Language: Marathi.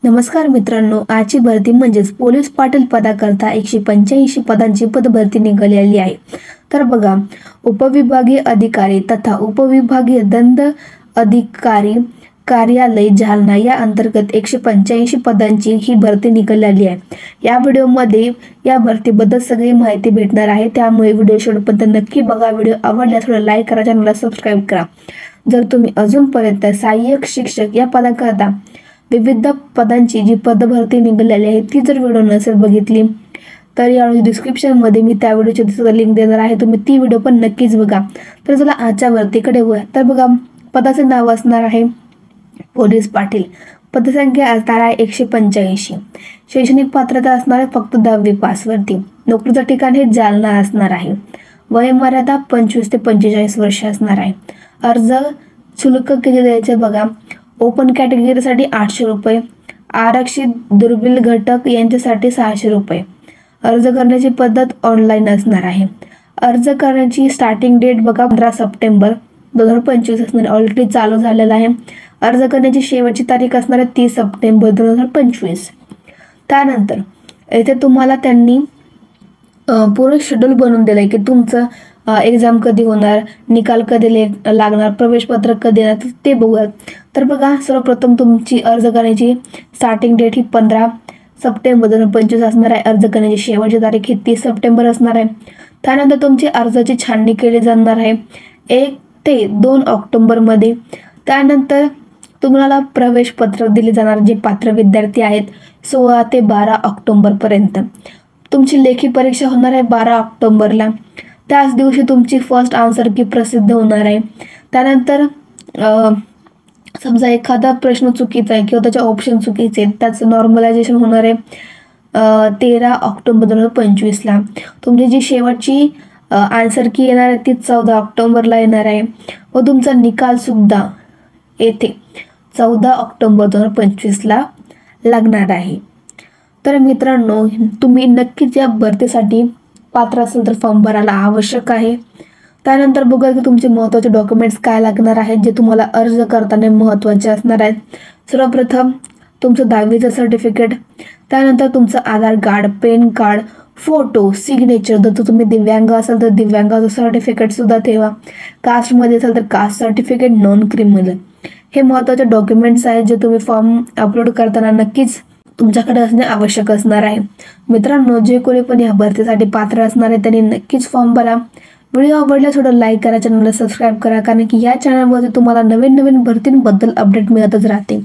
नमस्कार मित्रांनो, आजची भरती म्हणजेच पोलीस पाटील पदाकरता 185 पदांची पदभरती निघालेली आहे। तर बघा, उपविभागीय अधिकारी तथा उपविभागीय दंड अधिकारी कार्यालय जालना या अंतर्गत 185 पदांची ही भरती निघालेली आहे। या व्हिडिओमध्ये या भरतीबद्दल सगळी माहिती भेटणार आहे, त्यामुळे व्हिडिओ शेवटपर्यंत नक्की बघा। व्हिडिओ आवडल्यास थोडं लाईक करा, चॅनलला सबस्क्राईब करा। जर तुम्ही अजूनपर्यंत सहाय्यक शिक्षक या पदाकरता विविध पदांची जी पदभरती निघालेली आहे ती जर व्हिडिओ नसेल बघितली तर या डिस्क्रिप्शनमध्ये मी त्या व्हिडिओची लिंक देणार आहे, तुम्ही ती व्हिडिओ पण नक्कीच बघा। तर चला आजच्या भरतीकडे वळूया। तर बघा, पदाचे नाव असणार आहे पोलीस पाटील। पदसंख्या असणार आहे 185। शैक्षणिक पात्रता असणार आहे फक्त 10वी पासवरती। नोकरीचं ठिकाण हे जालना असणार आहे। वयोमर्यादा 25 ते 45 वर्ष असणार आहे। अर्ज शुल्क किती द्यायचे बघा, ओपन कॅटेगरीसाठी 800 रुपये, आरक्षित दुर्बल घटक यांच्यासाठी 600 रुपये। अर्ज करण्याची पद्धत ऑनलाईन असणार आहे। अर्ज करण्याची स्टार्टिंग डेट बघा 15 सप्टेंबर 2025 असणार, ऑलरेडी चालू झालेला आहे। अर्ज करण्याची शेवटची तारीख असणार आहे 30 सप्टेंबर 2025। त्यानंतर इथे तुम्हाला त्यांनी पूर्ण शेड्यूल बनवून दिलं आहे की तुमचं एक्झाम कधी होणार, निकाल कधी लागणार, प्रवेशपत्र कधी येणार ते बघूया। तर बघा, सर्वप्रथम तुमची अर्ज करण्याची स्टार्टिंग डेट ही 15 सप्टेंबर 2025 असणार आहे। अर्ज करण्याची शेवटची तारीख ही 30 सप्टेंबर असणार आहे। त्यानंतर तुमची अर्जाची छाननी केली जाणार आहे 1 ते 2 ऑक्टोबरमध्ये। त्यानंतर तुम्हाला प्रवेशपत्र दिले जाणार जे पात्र विद्यार्थी आहेत 16 ते 12 ऑक्टोबरपर्यंत। तुमची लेखी परीक्षा होणार आहे 12 ऑक्टोबरला। त्याच दिवशी तुमची फर्स्ट आन्सर की प्रसिद्ध होणार आहे। त्यानंतर समजा एखादा प्रश्न चुकीचा आहे किंवा त्याचे ऑप्शन चुकीचे आहेत, त्याचं नॉर्मलायझेशन होणार आहे 13 ऑक्टोबर 2025ला। तुमची जी शेवटची आन्सर की येणार आहे ती 14 ऑक्टोबरला येणार आहे व तुमचा निकाल सुद्धा येथे 14 ऑक्टोबर 2025ला लागणार आहे। तर मित्रांनो, तुम्ही नक्कीच या भरतीसाठी पात्र असेल तर फॉर्म भरायला आवश्यक आहे। त्यानंतर बघा की तुमचे महत्त्वाचे डॉक्युमेंट्स काय लागणार आहेत जे तुम्हाला अर्ज करताना महत्त्वाचे असणार आहेत। सर्वप्रथम तुमचं 10वीचं सर्टिफिकेट, त्यानंतर तुमचं Aadhaar card, PAN card, photo, signature, जर तुम्ही दिव्यांग असाल तर दिव्यांगाचं सर्टिफिकेटसुद्धा ठेवा, कास्टमध्ये असाल तर कास्ट सर्टिफिकेट, नॉन क्रिमिनल हे महत्त्वाचे डॉक्युमेंट्स आहेत जे तुम्ही फॉर्म अपलोड करताना नक्कीच तुमच्याकडे असणे आवश्यक असणार आहे। मित्रांनो, जे कोणी पण या भरतीसाठी पात्र असणार आहे त्यांनी नक्कीच फॉर्म भरा। व्हिडिओ आवडल्यास थोडं लाईक करा, चॅनलला सबस्क्राईब करा, कारण की या चॅनलमध्ये तुम्हाला नवीन भरतींबद्दल अपडेट मिळतच राहते।